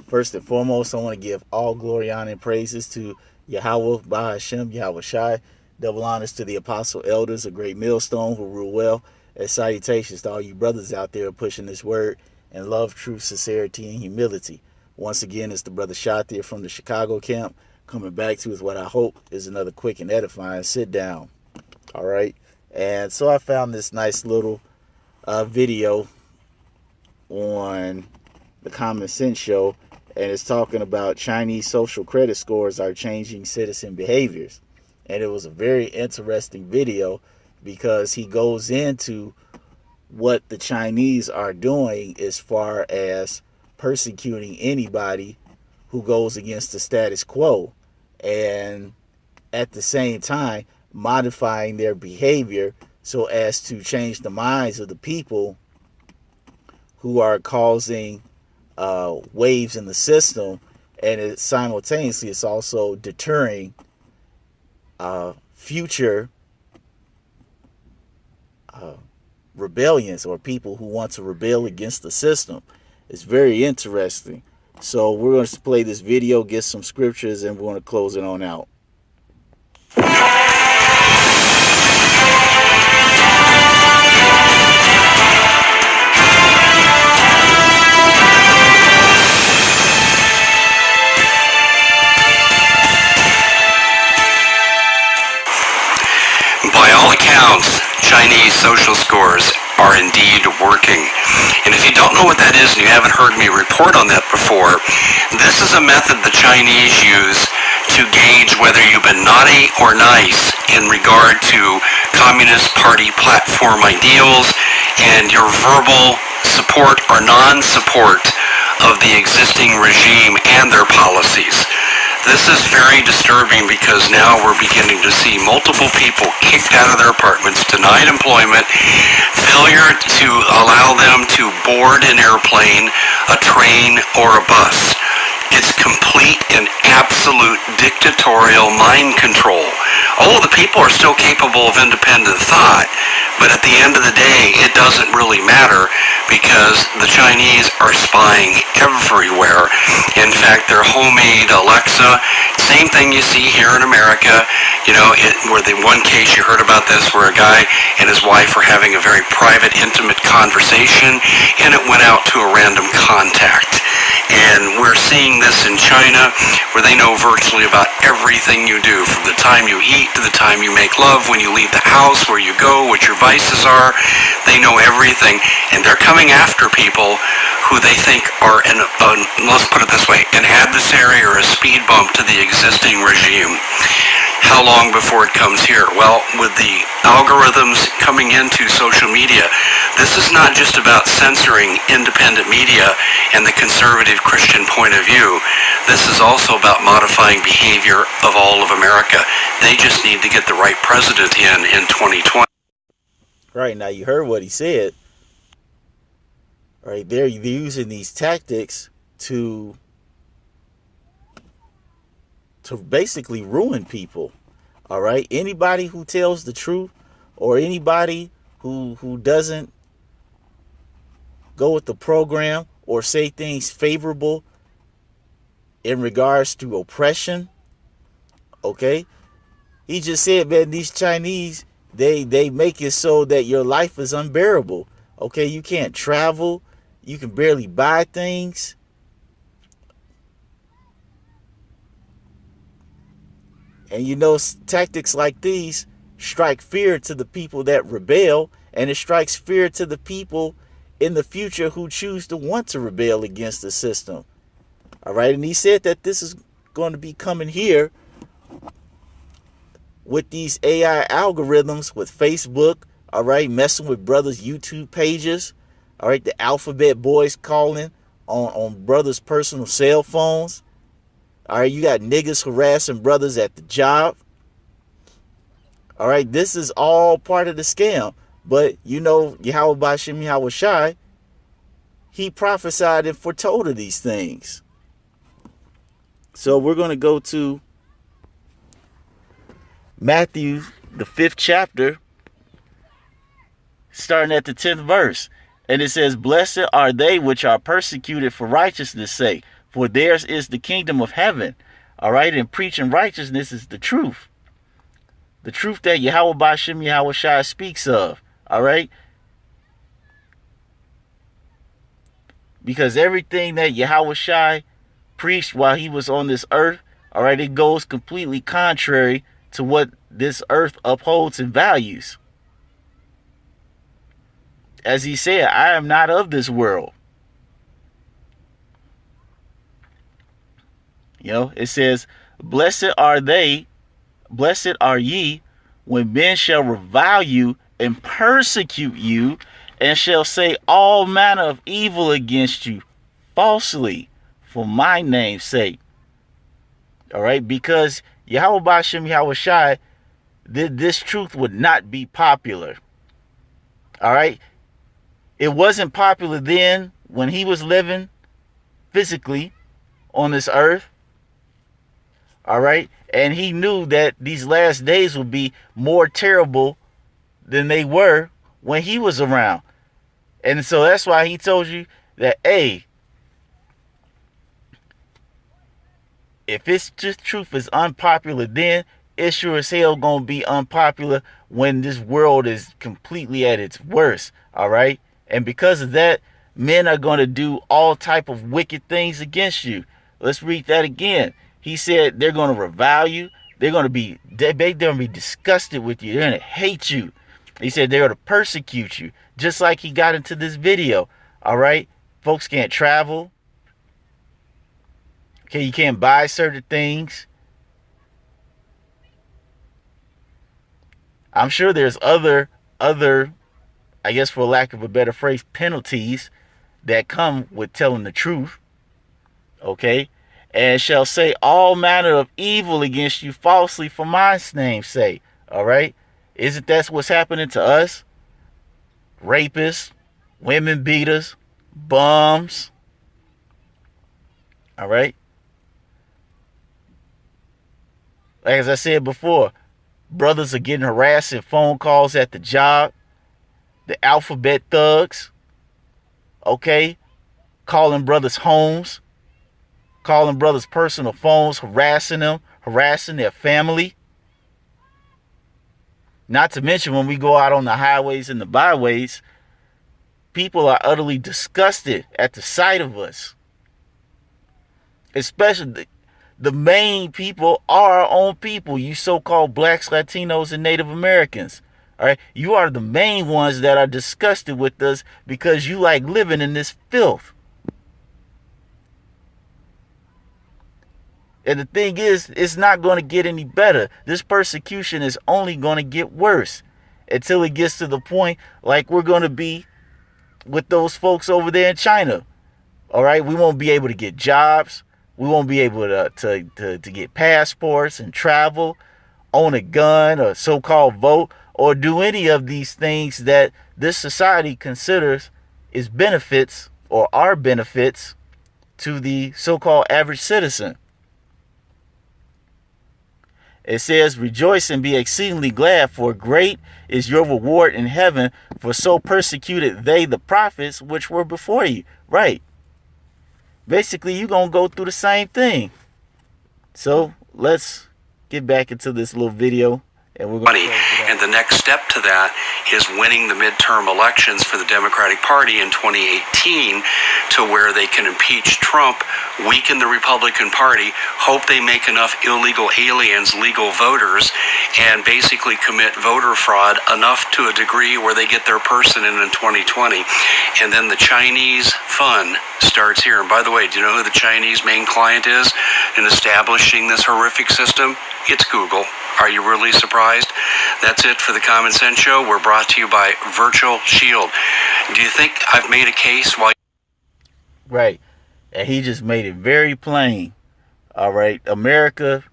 First and foremost, I want to give all glory, honor, and praises to Yahweh, Bahashem, Yahweh Shai. Double honors to the apostle elders, a great millstone who rule well. And salutations to all you brothers out there pushing this word and love, truth, sincerity, and humility. Once again, it's the brother Shatir from the Chicago camp coming back to us what I hope is another quick and edifying sit down. All right. And so I found this nice little video on the Common Sense Show, and it's talking about Chinese social credit scores are changing citizen behaviors. And it was a very interesting video because he goes into what the Chinese are doing as far as persecuting anybody who goes against the status quo, and at the same time modifying their behavior so as to change the minds of the people who are causing waves in the system, and it's also deterring future rebellions or people who want to rebel against the system. It's very interesting. So we're going to play this video, get some scriptures, and we're going to close it on out. By all accounts, Chinese social scores are indeed working. And if you don't know what that is and you haven't heard me report on that before, this is a method the Chinese use to gauge whether you've been naughty or nice in regard to Communist Party platform ideals and your verbal support or non-support of the existing regime and their policies. This is very disturbing because now we're beginning to see multiple people kicked out of their apartments, denied employment, failure to allow them to board an airplane, a train, or a bus. It's complete and absolute dictatorial mind control. Oh, the people are still capable of independent thought, but at the end of the day, it doesn't really matter because the Chinese are spying everywhere. In fact, their homemade Alexa, same thing you see here in America, where the one case you heard about this where a guy and his wife were having a very private, intimate conversation, and it went out to a random contact. And we're seeing this in China, where they know virtually about everything you do, from the time you eat to the time you make love, when you leave the house, where you go, what your vices are. They know everything, and they're coming after people who they think are, let's put it this way, an adversary or a speed bump to the existing regime. How long before it comes here? Well, with the algorithms coming into social media, this is not just about censoring independent media and the conservative Christian point of view. This is also about modifying behavior of all of America. They just need to get the right president in 2020. Right, now you heard what he said. Right, they're using these tactics to basically ruin people. All right, anybody who tells the truth or anybody who doesn't go with the program or say things favorable in regards to oppression, okay? He just said, man, these Chinese, they make it so that your life is unbearable. Okay, you can't travel, you can barely buy things. And tactics like these strike fear to the people that rebel, and it strikes fear to the people in the future who choose to want to rebel against the system. All right, and he said that this is going to be coming here with these AI algorithms, with Facebook, all right, messing with brothers' YouTube pages, all right, the alphabet boys calling on brothers' personal cell phones. All right, you got niggas harassing brothers at the job. All right, this is all part of the scam. But, Yahweh Bashem Yahweh Shai, he prophesied and foretold of these things. So we're going to go to Matthew, the 5th chapter, starting at the 10th verse. And it says, blessed are they which are persecuted for righteousness' sake, for theirs is the kingdom of heaven. All right, and preaching righteousness is the truth. The truth that Yahweh Ba'ashem Yahweh Shai speaks of. All right? Because everything that Yahweh Shai preached while he was on this earth, all right, it goes completely contrary to what this earth upholds and values. As he said, I am not of this world. You know, it says, blessed are ye, when men shall revile you and persecute you, and shall say all manner of evil against you falsely for my name's sake. All right, because Yahweh Ba'ashem Yahweh Shai, this truth would not be popular. All right, it wasn't popular then when he was living physically on this earth. All right, and he knew that these last days would be more terrible than they were when he was around. And so that's why he told you that, hey, if this truth is unpopular then, it sure as hell gonna be unpopular when this world is completely at its worst. All right, and because of that, men are gonna do all type of wicked things against you. Let's read that again. He said they're gonna revile you. They're gonna be disgusted with you. They're gonna hate you. He said they're gonna persecute you, just like he got into this video. All right, folks can't travel. Okay, you can't buy certain things. I'm sure there's other, I guess for lack of a better phrase, penalties that come with telling the truth. Okay, and shall say all manner of evil against you falsely for my name's sake. All right, isn't that what's happening to us? Rapists, women beaters, bums. All right. Like as I said before, brothers are getting harassed in phone calls at the job. The alphabet thugs. Okay. Calling brothers homes. Calling brothers personal phones, harassing them, harassing their family. Not to mention when we go out on the highways and the byways, people are utterly disgusted at the sight of us. Especially the main people are our own people, you so-called blacks, Latinos, and Native Americans. All right, you are the main ones that are disgusted with us because you like living in this filth. And the thing is, it's not going to get any better. This persecution is only going to get worse until it gets to the point like we're going to be with those folks over there in China. All right, we won't be able to get jobs. We won't be able to get passports and travel, own a gun or so-called vote, or do any of these things that this society considers is benefits or are benefits to the so-called average citizen. It says, rejoice and be exceedingly glad, for great is your reward in heaven, for so persecuted they the prophets which were before you. Right. Basically, you're going to go through the same thing. So let's get back into this little video. And we're going to and the next step to that is winning the midterm elections for the Democratic Party in 2018 to where they can impeach Trump, weaken the Republican Party, hope they make enough illegal aliens legal voters, and basically commit voter fraud enough to a degree where they get their person in 2020. And then the Chinese fun starts here. And by the way, do you know who the Chinese main client is in establishing this horrific system? It's Google. Are you really surprised? That's it for the Common Sense Show. We're brought to you by Virtual Shield. Do you think I've made a case why? Right. And he just made it very plain. All right. America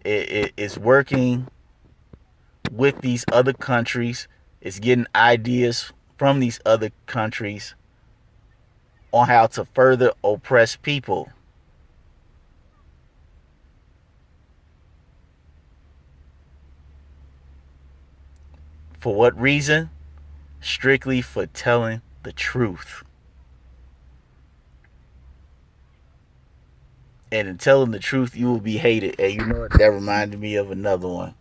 is working with these other countries. It's getting ideas from these other countries on how to further oppress people. For what reason? Strictly for telling the truth. And in telling the truth, you will be hated. And you know what? That reminded me of another one.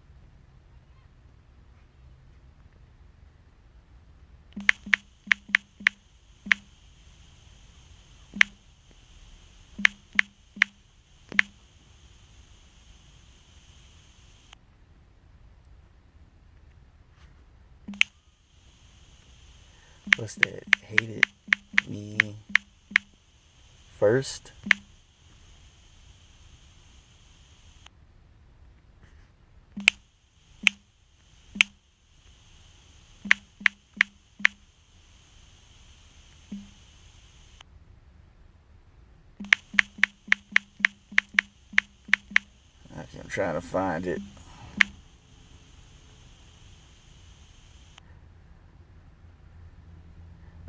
What's that? Hated me first. Actually, I'm trying to find it.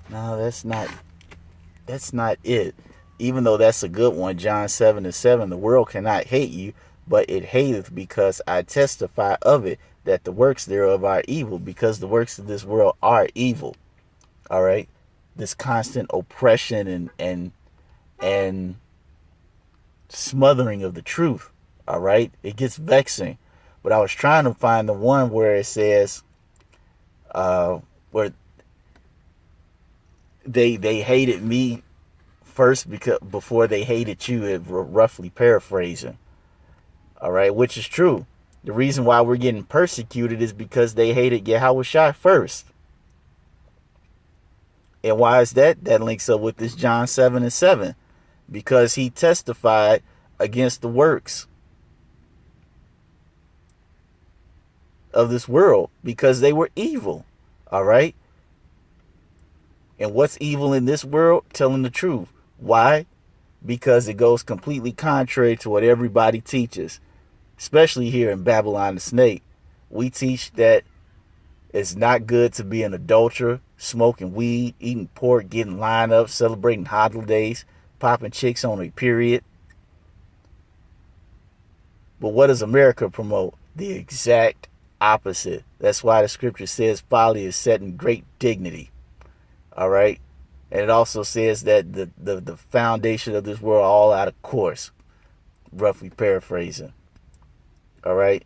No, that's not it. Even though that's a good one, John 7:7, the world cannot hate you, but it hateth because I testify of it, that the works thereof are evil, because the works of this world are evil. All right? This constant oppression and smothering of the truth. All right? It gets vexing. But I was trying to find the one where it says, where they hated me first because before they hated you, roughly paraphrasing. All right, which is true. The reason why we're getting persecuted is because they hated Yahushua first. And why is that? That links up with this John 7:7. Because he testified against the works of this world because they were evil. All right? And what's evil in this world? Telling the truth. Why? Because it goes completely contrary to what everybody teaches. Especially here in Babylon the Snake. We teach that it's not good to be an adulterer, smoking weed, eating pork, getting lined up, celebrating holidays, popping chicks on a period. But what does America promote? The exact opposite. That's why the scripture says folly is set in great dignity. All right? And it also says that the foundation of this world all out of course. Roughly paraphrasing. All right?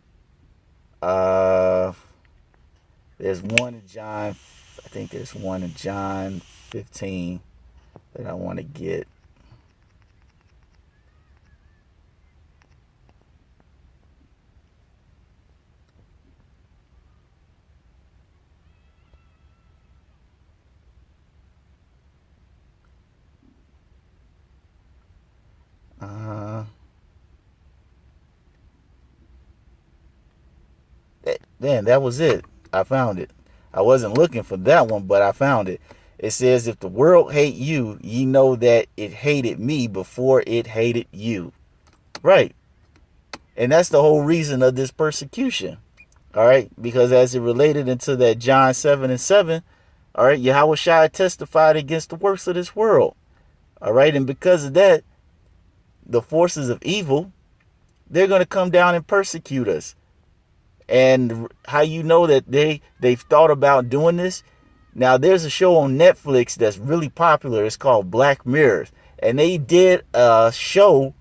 There's one in John, I think there's one in John 15 that I want to get. That was it. I found it. I wasn't looking for that one, but I found it. It says, if the world hate you, ye know that it hated me before it hated you. Right. And that's the whole reason of this persecution. All right. Because as it related into that John 7:7, all right, Yahushua testified against the works of this world. All right. And because of that, the forces of evil, they're going to come down and persecute us. And how you know that they've thought about doing this? Now, there's a show on Netflix that's really popular. It's called Black Mirror. And they did a show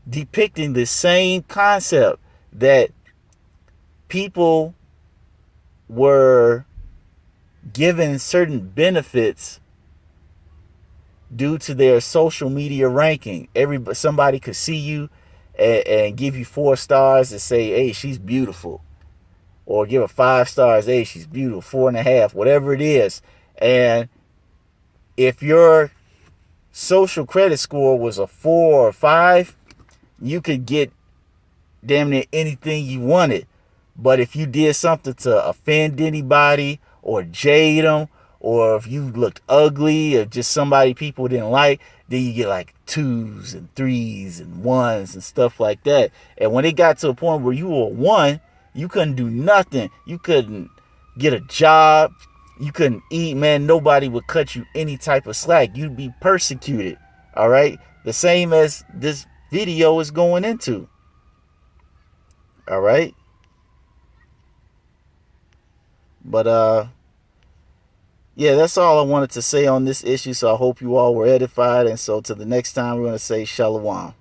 depicting the same concept, that people were given certain benefits due to their social media ranking. Somebody could see you and give you 4 stars and say, hey, she's beautiful. Or give her 5 stars, hey, she's beautiful, 4.5, whatever it is. And if your social credit score was a 4 or 5, you could get damn near anything you wanted. But if you did something to offend anybody or jade them, or if you looked ugly or just somebody people didn't like, then you get like 2s and 3s and 1s and stuff like that. And when it got to a point where you were 1, you couldn't do nothing. You couldn't get a job. You couldn't eat, man. Nobody would cut you any type of slack. You'd be persecuted. All right? The same as this video is going into. All right? But Yeah, that's all I wanted to say on this issue. So I hope you all were edified. And so to the next time, we're going to say Shalom.